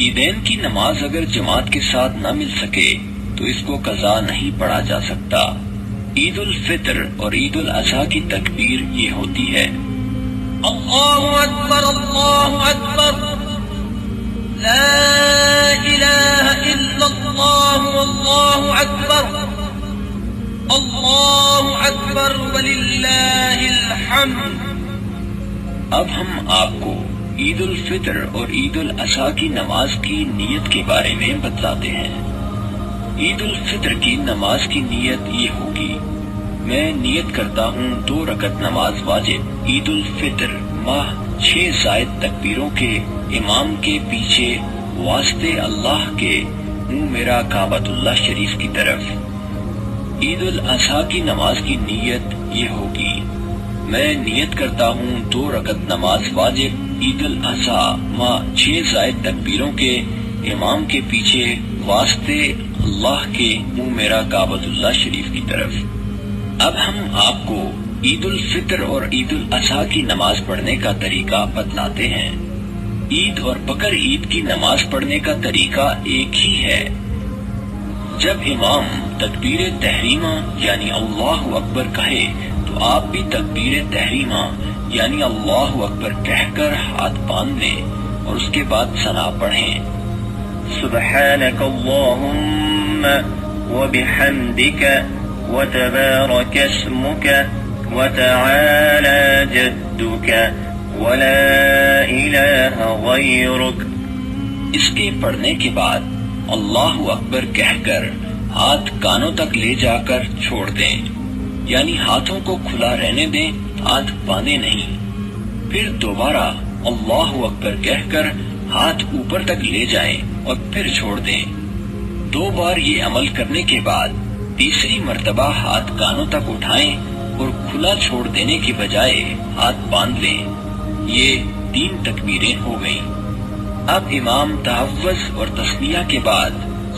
عیدین کی نماز اگر جماعت کے ساتھ نہ مل سکے تو اس کو قضا نہیں پڑھا جا سکتا۔ عید الفطر اور عید الاضحیٰ کی تکبیر یہ ہوتی ہے: اللہ اکبر اللہ اکبر، لا الہ الا اللہ واللہ اکبر، اللہ اکبر وللہ الحمد۔ اب ہم آپ کو عید الفطر اور عید الاضحیٰ کی نماز کی نیت کے بارے میں بتلاتے ہیں۔ عید الفطر کی نماز کی نیت یہ ہوگی: میں نیت کرتا ہوں 2 رکعت نماز واجب عید الفطر ماہ 6 زائد تکبیروں کے امام کے پیچھے واسطے اللہ کے منہ میرا کعبۃ اللہ شریف کی طرف۔ عید الاضحیٰ کی نماز کی نیت یہ ہوگی: میں نیت کرتا ہوں 2 رکعت نماز واجب عید الاضحیٰ ماہ 6 زائد تکبیروں کے امام کے پیچھے واسطے اللہ کے منہ میرا کعبۃ اللہ شریف کی طرف۔ اب ہم آپ کو عید الفطر اور عید الاضحیٰ کی نماز پڑھنے کا طریقہ بتلاتے ہیں۔ عید اور بقر عید کی نماز پڑھنے کا طریقہ ایک ہی ہے۔ جب امام تکبیر تحریمہ یعنی اللہ اکبر کہے تو آپ بھی تکبیر تحریمہ یعنی اللہ اکبر کہہ کر ہاتھ باندھ لیں اور اس کے بعد ثنا پڑھیں: سبحانک اللہم وبحمدک وتبارک اسمک وتعالی جدک ولا الہ غیرک۔ اس کے پڑھنے کے بعد اللہ اکبر کہہ کر ہاتھ کانوں تک لے جا کر چھوڑ دیں، یعنی ہاتھوں کو کھلا رہنے دیں، ہاتھ باندھے نہیں۔ پھر دوبارہ اللہ اکبر کہہ کر ہاتھ اوپر تک لے جائیں اور پھر چھوڑ دیں۔ 2 بار یہ عمل کرنے کے بعد تیسری مرتبہ ہاتھ کانوں تک اٹھائیں اور کھلا چھوڑ دینے کی بجائے ہاتھ باندھ لیں۔ یہ 3 تکبیریں ہو گئیں۔ اب امام تحفظ اور تسمیہ کے بعد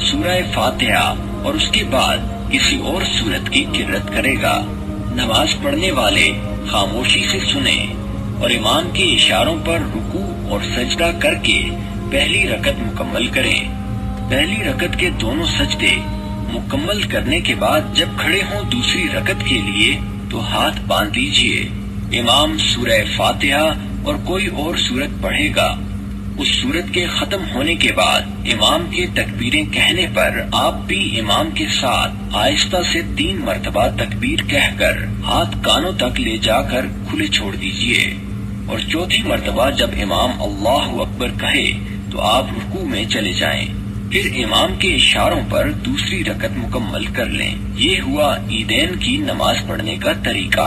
سورہ فاتحہ اور اس کے بعد کسی اور سورت کی قرأت کرے گا۔ نماز پڑھنے والے خاموشی سے سنیں اور امام کے اشاروں پر رکوع اور سجدہ کر کے پہلی رکعت مکمل کریں۔ پہلی رکعت کے دونوں سجدے مکمل کرنے کے بعد جب کھڑے ہوں دوسری رکعت کے لیے تو ہاتھ باندھ لیجئے۔ امام سورہ فاتحہ اور کوئی اور سورت پڑھے گا۔ اس سورت کے ختم ہونے کے بعد امام کے تکبیریں کہنے پر آپ بھی امام کے ساتھ آہستہ سے 3 مرتبہ تکبیر کہہ کر ہاتھ کانوں تک لے جا کر کھلے چھوڑ دیجئے، اور 4تھی مرتبہ جب امام اللہ اکبر کہے تو آپ رکوع میں چلے جائیں۔ پھر امام کے اشاروں پر دوسری رکعت مکمل کر لیں۔ یہ ہوا عیدین کی نماز پڑھنے کا طریقہ۔